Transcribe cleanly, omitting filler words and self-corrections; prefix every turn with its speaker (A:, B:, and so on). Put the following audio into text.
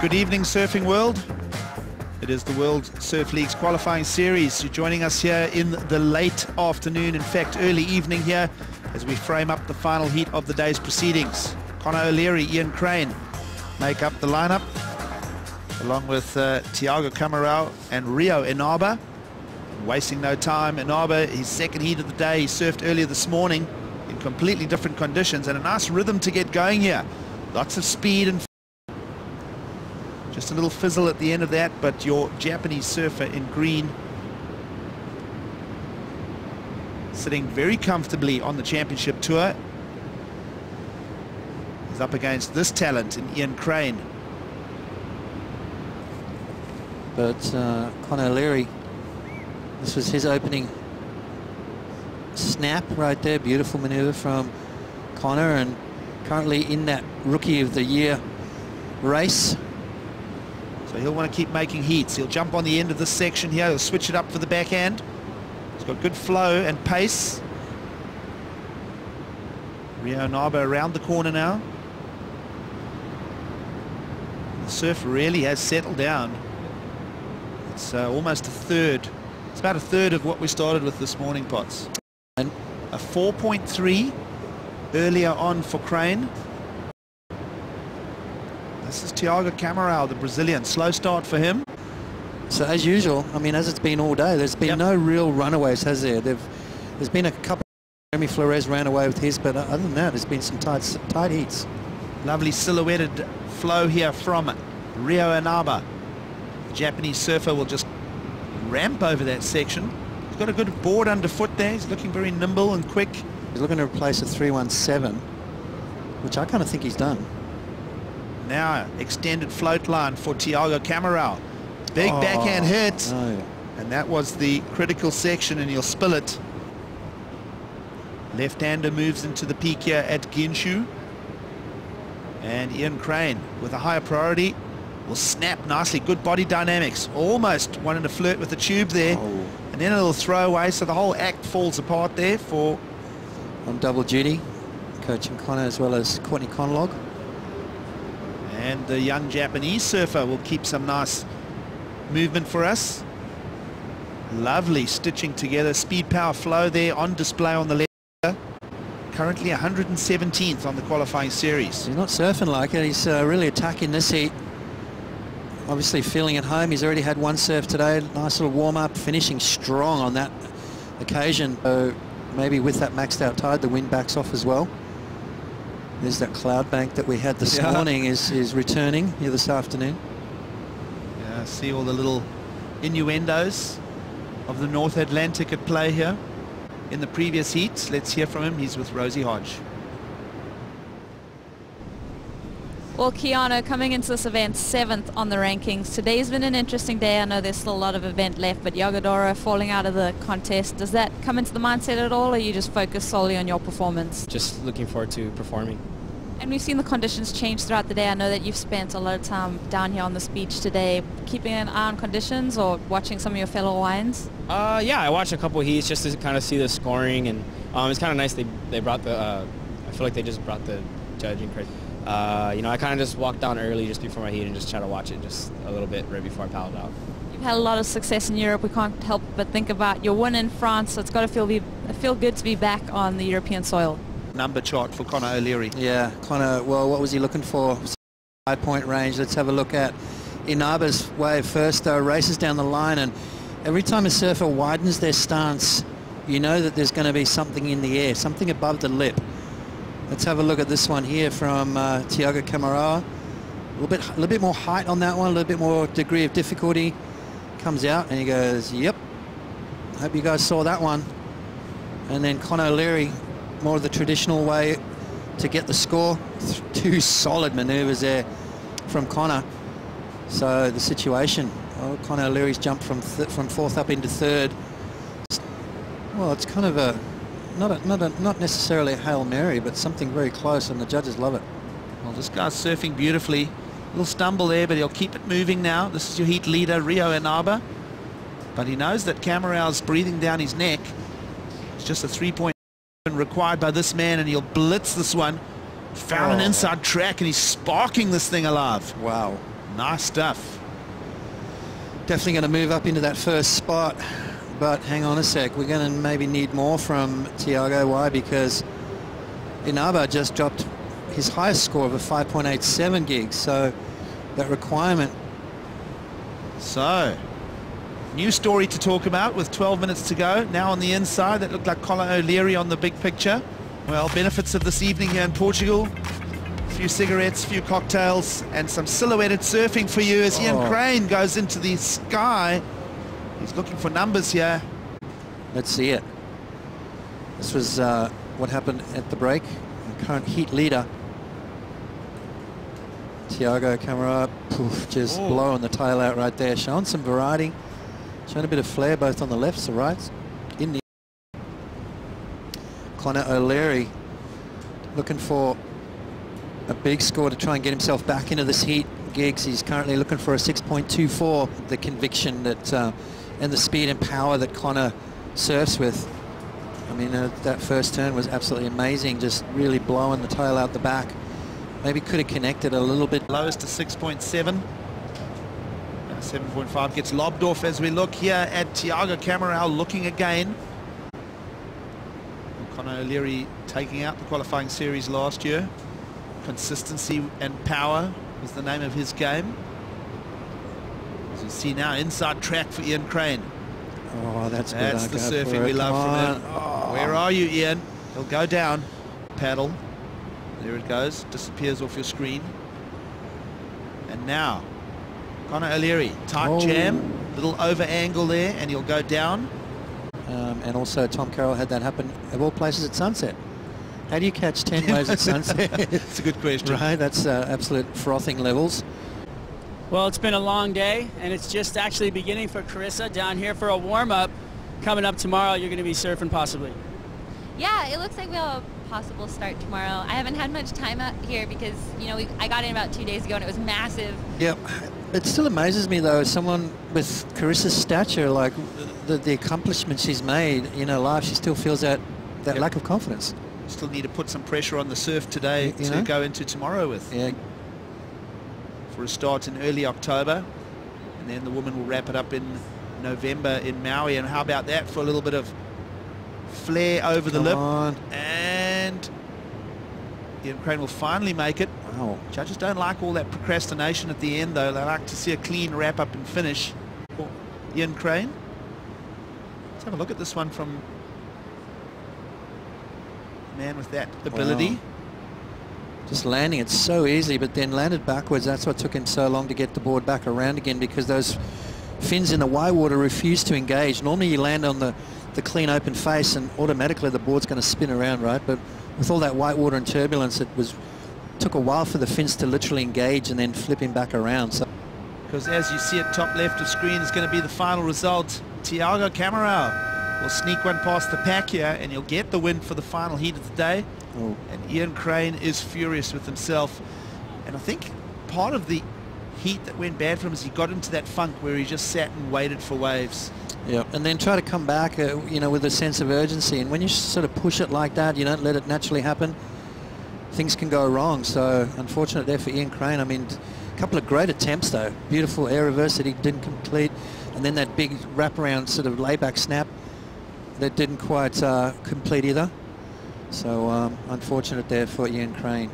A: Good evening, surfing world. It is the World Surf League's qualifying series. You're joining us here in the late afternoon, in fact early evening here, as we frame up the final heat of the day's proceedings. Conor O'Leary, Ian Crane make up the lineup, along with Thiago Camarao and Rio Inaba. Wasting no time, Inaba, his second heat of the day, he surfed earlier this morning in completely different conditions, and a nice rhythm to get going here. Lots of speed and just a little fizzle at the end of that, but your Japanese surfer in green sitting very comfortably on the championship tour. He's up against this talent in Ian Crane.
B: But Conor O'Leary, this was his opening snap right there. Beautiful maneuver from Conor, and currently in that Rookie of the Year race.
A: So he'll want to keep making heats. He'll jump on the end of this section here. He'll switch it up for the backhand. He's got good flow and pace. Rio Inaba around the corner now. The surf really has settled down. It's almost a third. It's about a third of what we started with this morning, Potts. And a 4.3 earlier on for Crane. This is Thiago Camarao, the Brazilian. Slow start for him.
B: So as usual, I mean, as it's been all day, there's been no real runaways, has there? There's been a couple. Jeremy Flores ran away with his, but other than that, there's been some tight heats.
A: Lovely silhouetted flow here from Rio Inaba. The Japanese surfer will just ramp over that section. He's got a good board underfoot there. He's looking very nimble and quick.
B: He's looking to replace a 317, which I kind of think he's done.
A: Now extended float line for Thiago Camarao. Big backhand hit.
B: No.
A: And that was the critical section, and he'll spill it. Left-hander moves into the peak here at Ginshu. And Ian Crane, with a higher priority, will snap nicely. Good body dynamics. Almost wanted to flirt with the tube there. And then a little throwaway, so the whole act falls apart there for...
B: On double duty, coaching Conor as well as Courtney Conlog.
A: And the young Japanese surfer will keep some nice movement for us. Lovely stitching together. Speed, power, flow there on display on the left. Currently 117th on the qualifying series.
B: He's not surfing like it. He's really attacking this heat. Obviously feeling at home. He's already had one surf today. Nice little warm-up, finishing strong on that occasion. So maybe with that maxed out tide, the wind backs off as well. There's that cloud bank that we had this morning is returning here this afternoon.
A: Yeah, see all the little innuendos of the North Atlantic at play here in the previous heats. Let's hear from him. He's with Rosie Hodge.
C: Well, Keanu, coming into this event 7th on the rankings. Today's been an interesting day. I know there's still a lot of event left, but Yagodoro falling out of the contest. Does that come into the mindset at all, or you just focus solely on your performance?
D: Just looking forward to performing.
C: And we've seen the conditions change throughout the day. I know that you've spent a lot of time down here on this beach today, keeping an eye on conditions or watching some of your fellow Hawaiians?
D: Yeah, I watched a couple of heats just to kind of see the scoring, and it's kind of nice they brought the, I feel like they just brought the judging crazy. You know, I kind of just walked down early just before my heat and just try to watch it just a little bit right before I paddled out.
C: You've had a lot of success in Europe. We can't help but think about your win in France, so it's got to feel good to be back on the European soil.
A: Number chart for Conor O'Leary.
B: Yeah, Conor, well, what was he looking for? High point range. Let's have a look at Inaba's wave first. Races down the line, and every time a surfer widens their stance, you know that there's going to be something in the air, something above the lip. Let's have a look at this one here from Thiago Camarao. A little bit more height on that one, a little bit more degree of difficulty. Comes out and he goes, yep. Hope you guys saw that one. And then Conor O'Leary, more of the traditional way to get the score. Two solid maneuvers there from Conor. So the situation, Conor O'Leary's jumped from 4th up into 3rd. Well, it's kind of a not necessarily a Hail Mary, but something very close, and the judges love it.
A: Well, this guy's surfing beautifully. A little stumble there, but he'll keep it moving now. This is your heat leader, Rio Inaba. But he knows that Camarao's breathing down his neck. It's just a 3-point required by this man, and he'll blitz this one. Found an inside track, and he's sparking this thing alive.
B: Wow.
A: Nice stuff.
B: Definitely going to move up into that first spot, but hang on a sec, we're going to maybe need more from Thiago. Why? Because Inaba just dropped his highest score of a 5.87 gigs, so that requirement.
A: So, new story to talk about with 12 minutes to go. Now on the inside, that looked like Colin O'Leary on the big picture. Well, benefits of this evening here in Portugal. A few cigarettes, a few cocktails, and some silhouetted surfing for you as Ian Crane goes into the sky. He's looking for numbers here.
B: Let's see it. This was what happened at the break. The current heat leader, Thiago Camarao, just blowing the tail out right there, showing some variety, showing a bit of flair both on the lefts and rights. In the Conor O'Leary looking for a big score to try and get himself back into this heat gigs. He's currently looking for a 6.24. The conviction that and the speed and power that Conor surfs with. I mean, that first turn was absolutely amazing, just really blowing the tail out the back. Maybe could have connected a little bit.
A: Lowest to 6.7. 7.5 gets lobbed off as we look here at Thiago Camarao looking again. Conor O'Leary taking out the qualifying series last year. Consistency and power is the name of his game. As you see now, inside track for Ian Crane.
B: Oh, that's
A: the surfing we love from him. Oh. Where are you, Ian? He'll go down. Paddle. There it goes. Disappears off your screen. And now, Conor O'Leary. Tight jam. Little over angle there, and he'll go down.
B: And also Tom Carroll had that happen, of all places, at sunset. How do you catch 10 waves at sunset?
A: It's a good question.
B: Right, that's absolute frothing levels.
E: Well, it's been a long day, and it's just actually beginning for Carissa down here for a warm-up. Coming up tomorrow, you're going to be surfing possibly.
C: Yeah, it looks like we have a possible start tomorrow. I haven't had much time out here because, you know, I got in about 2 days ago and it was massive.
B: Yep. It still amazes me, though, someone with Carissa's stature, like the accomplishments she's made in her life, she still feels that lack of confidence.
A: Still need to put some pressure on the surf today to go into tomorrow with.
B: Yeah.
A: For a start in early October, and then the woman will wrap it up in November in Maui. And how about that for a little bit of flair over the lip? And Ian Crane will finally make it.
B: Wow.
A: Judges don't like all that procrastination at the end, though. They like to see a clean wrap up and finish. Ian Crane. Let's have a look at this one from a man with that ability.
B: Wow. Just landing it so easily, but then landed backwards. That's what took him so long to get the board back around again, because those fins in the white water refuse to engage. Normally you land on the clean open face and automatically the board's going to spin around, right? But with all that white water and turbulence, it took a while for the fins to literally engage and then flip him back around. So,
A: because as you see at top left of screen is going to be the final result. Thiago Camarao will sneak one past the pack here, and he'll get the win for the final heat of the day. And Ian Crane is furious with himself. And I think part of the heat that went bad for him is he got into that funk where he just sat and waited for waves.
B: Yeah, and then try to come back, you know, with a sense of urgency. And when you sort of push it like that, you don't let it naturally happen, things can go wrong. So unfortunate there for Ian Crane. I mean, a couple of great attempts though. Beautiful air reverse that he didn't complete, and then that big wraparound sort of layback snap that didn't quite complete either. So unfortunate there for Ian Crane.